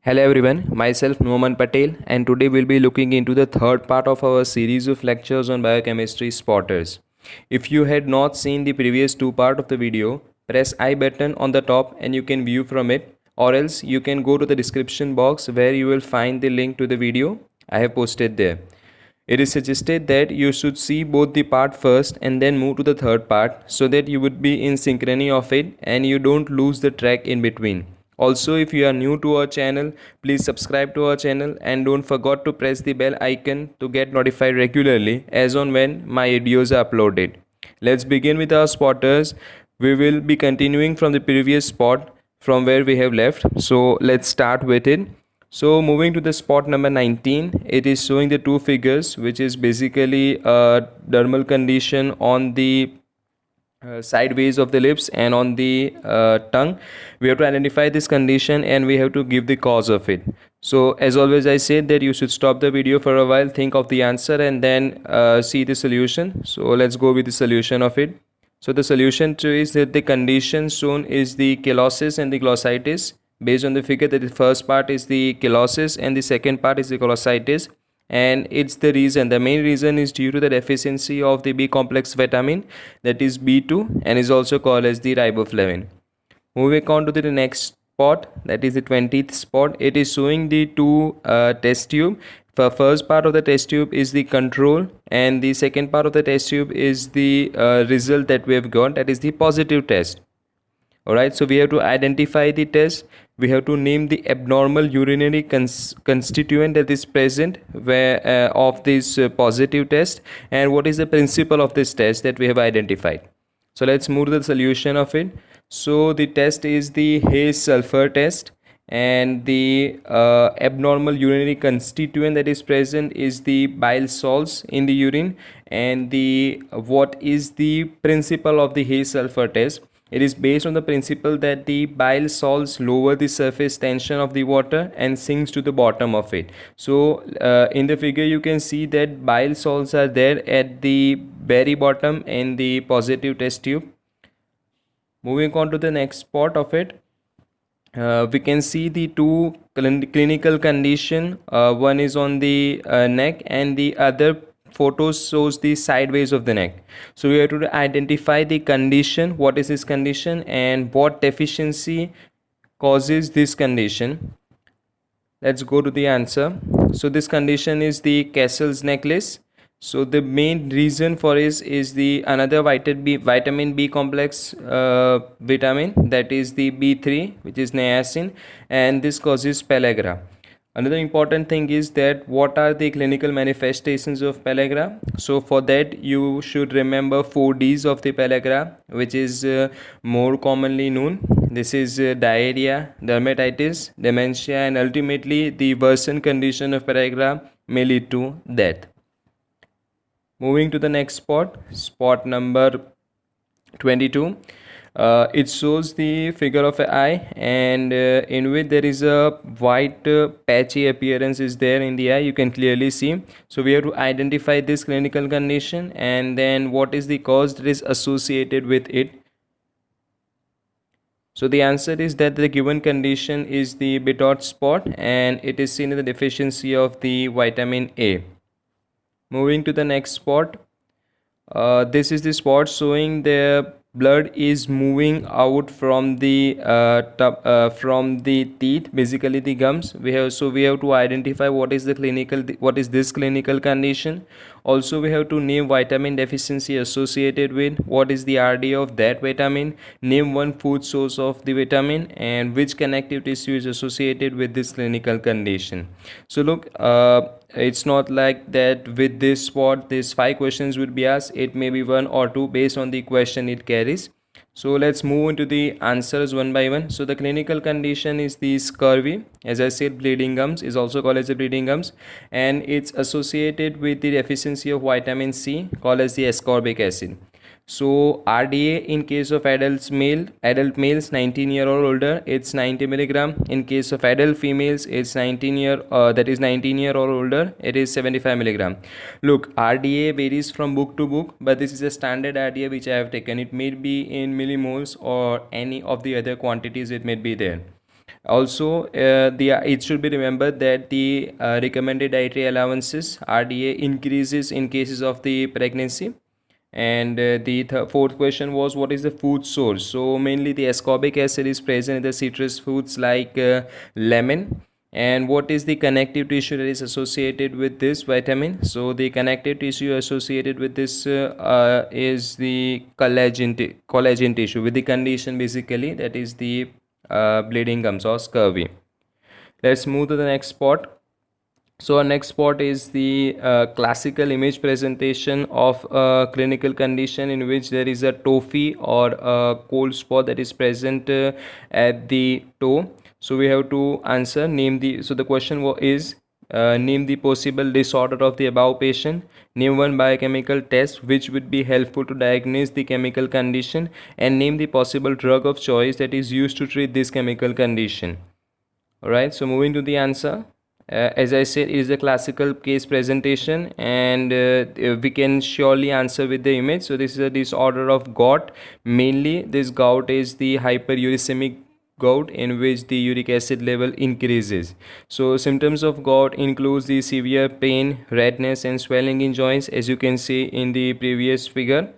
Hello everyone, myself Numan Patel, and today we'll be looking into the third part of our series of lectures on biochemistry spotters. If you had not seen the previous two part of the video, press I button on the top and you can view from it, or else you can go to the description box where you will find the link to the video I have posted there. It is suggested that you should see both the part first and then move to the third part so that you would be in synchrony of it and you don't lose the track in between. Also, if you are new to our channel, please subscribe to our channel and don't forget to press the bell icon to get notified regularly as on when my videos are uploaded. Let's begin with our spotters. We will be continuing from the previous spot from where we have left. So let's start with it. So moving to the spot number 19, it is showing the two figures, which is basically a dermal condition on the sideways of the lips and on the tongue. We have to identify this condition and we have to give the cause of it. So as always, I said that you should stop the video for a while, think of the answer and then see the solution. So let's go with the solution of it. So the solution to is that the condition shown is the chelosis and the glossitis. Based on the figure, that the first part is the chelosis and the second part is the glossitis, and it's the main reason is due to the deficiency of the B complex vitamin, that is B2, and is also called as the riboflavin. Moving on to the next spot, that is the 20th spot. It is showing the two test tube. The first part of the test tube is the control and the second part of the test tube is the result that we have got, that is the positive test. Alright, so we have to identify the test. We have to name the abnormal urinary constituent that is present of this positive test, and what is the principle of this test that we have identified. So let's move to the solution of it. So the test is the Hayes sulfur test, and the abnormal urinary constituent that is present is the bile salts in the urine. And what is the principle of the Hayes sulfur test? It is based on the principle that the bile salts lower the surface tension of the water and sinks to the bottom of it. So in the figure you can see that bile salts are there at the very bottom in the positive test tube. Moving on to the next spot of it, we can see the two clinical condition. One is on the neck and the other photos shows the sideways of the neck. So we have to identify the condition, what is this condition and what deficiency causes this condition. Let's go to the answer. So this condition is the Cassell's necklace. So the main reason for is the another vitamin B complex vitamin, that is the B3, which is niacin, and this causes pellagra. Another important thing is that what are the clinical manifestations of pellagra. So for that you should remember 4 Ds of the pellagra, which is more commonly known. This is diarrhea, dermatitis, dementia, and ultimately the worsened condition of pellagra may lead to death. Moving to the next spot number 22. It shows the figure of an eye, and in which there is a white patchy appearance is there in the eye, you can clearly see. So we have to identify this clinical condition and then what is the cause that is associated with it. So the answer is that the given condition is the Bitot spot, and it is seen in the deficiency of the vitamin A. Moving to the next spot, this is the spot showing the blood is moving out from the teeth, basically the gums. We have to identify what is this clinical condition. Also we have to name vitamin deficiency associated with, what is the RDA of that vitamin, name one food source of the vitamin, and which connective tissue is associated with this clinical condition. So look, it's not like that with this spot these 5 questions would be asked. It may be 1 or 2 based on the question it carries. So let's move into the answers one by one. So the clinical condition is the scurvy. As I said, bleeding gums is also called as the bleeding gums, and it's associated with the deficiency of vitamin C, called as the ascorbic acid. So RDA in case of adult males 19 year or older, it's 90 milligram. In case of adult females, it's 19 year or older, it is 75 milligram. Look, RDA varies from book to book, but this is a standard RDA which I have taken. It may be in millimoles or any of the other quantities it may be there. Also, it should be remembered that the recommended dietary allowances RDA increases in cases of the pregnancy. And the fourth question was, what is the food source? So mainly the ascorbic acid is present in the citrus foods like lemon. And what is the connective tissue that is associated with this vitamin? So the connective tissue associated with this is the collagen tissue with the condition basically that is the bleeding gums or scurvy. Let's move to the next spot. So our next spot is the classical image presentation of a clinical condition in which there is a tophi or a cold spot that is present at the toe. So we have to answer, so the question is, name the possible disorder of the above patient, name one biochemical test which would be helpful to diagnose the chemical condition, and name the possible drug of choice that is used to treat this chemical condition. Alright, so moving to the answer. As I said, it is a classical case presentation, and we can surely answer with the image. So this is a disorder of gout. Mainly this gout is the hyperuricemic gout in which the uric acid level increases. So symptoms of gout includes the severe pain, redness and swelling in joints, as you can see in the previous figure.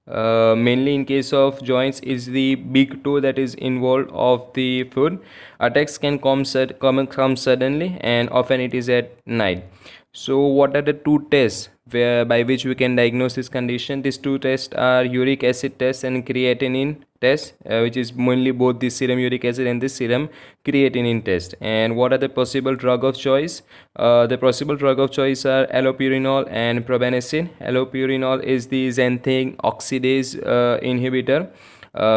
Mainly in case of joints is the big toe that is involved of the foot. Attacks can come suddenly, and often it is at night. So what are the two tests by which we can diagnose this condition? These two tests are uric acid test and creatinine test, which is mainly both the serum uric acid and the serum creatinine test. And what are the possible drug of choice? The possible drug of choice are allopurinol and probenecid. Allopurinol is the xanthine oxidase inhibitor,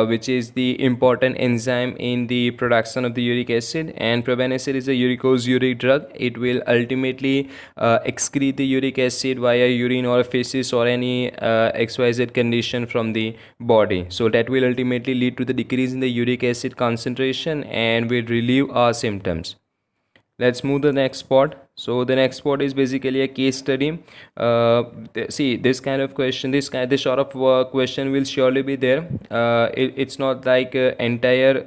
which is the important enzyme in the production of the uric acid, and probenecid is a uricose drug. It will ultimately excrete the uric acid via urine or feces or any XYZ condition from the body. So that will ultimately lead to the decrease in the uric acid concentration and will relieve our symptoms. Let's move to the next spot. So the next spot is basically a case study. See, this kind of question, this sort of question will surely be there. It's not like entire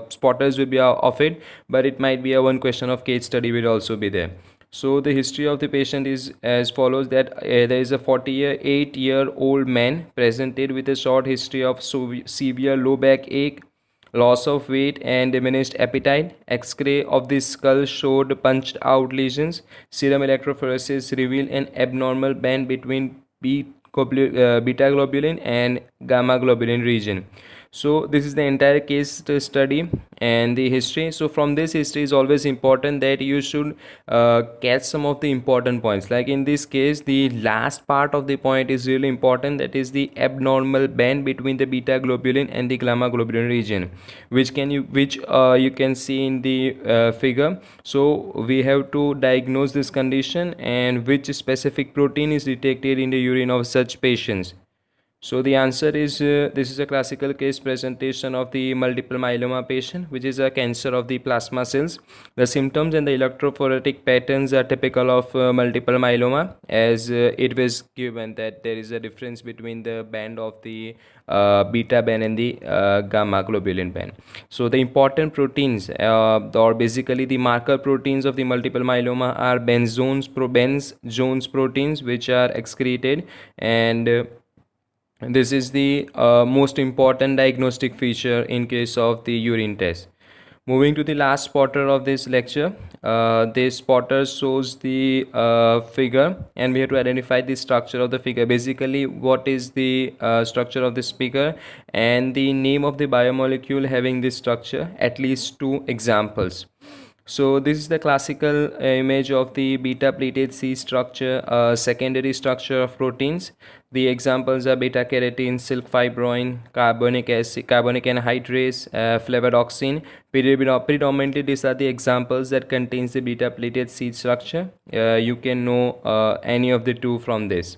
spotters will be of it, but it might be a one question of case study will also be there. So the history of the patient is as follows, that there is a 48-year-old man presented with a short history of severe low back ache, loss of weight and diminished appetite. X-ray of the skull showed punched out lesions. Serum electrophoresis revealed an abnormal band between beta globulin and gamma globulin region. So this is the entire case study and the history. So from this history is always important that you should catch some of the important points. Like in this case, the last part of the point is really important, that is the abnormal band between the beta globulin and the gamma globulin region, which you can see in the figure. So we have to diagnose this condition and which specific protein is detected in the urine of such patients. So the answer is, this is a classical case presentation of the multiple myeloma patient, which is a cancer of the plasma cells. The symptoms and the electrophoretic patterns are typical of multiple myeloma, as it was given that there is a difference between the band of the beta band and the gamma globulin band. So the important proteins, or basically the marker proteins of the multiple myeloma, are Benz-Jones proteins, which are excreted, and this is the most important diagnostic feature in case of the urine test. Moving to the last spotter of this lecture, this spotter shows the figure, and we have to identify the structure of the figure. Basically, what is the structure of this figure and the name of the biomolecule having this structure, at least two examples. So this is the classical image of the beta pleated C structure, secondary structure of proteins. The examples are beta carotene, silk fibroin, carbonic acid, carbonic anhydrase, flavonoxine. Predominantly, these are the examples that contains the beta pleated C structure. You can know any of the two from this.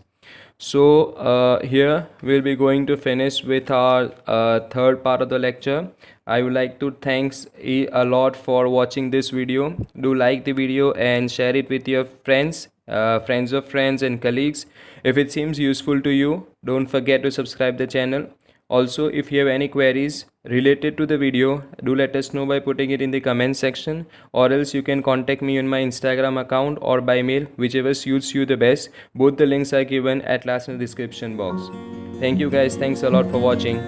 So here we'll be going to finish with our third part of the lecture. I would like to thanks a lot for watching this video. Do like the video and share it with your friends, friends of friends and colleagues. If it seems useful to you, don't forget to subscribe the channel. Also, if you have any queries related to the video, do let us know by putting it in the comment section, or else you can contact me on my Instagram account or by mail, whichever suits you the best. Both the links are given at last in the description box. Thank you guys. Thanks a lot for watching.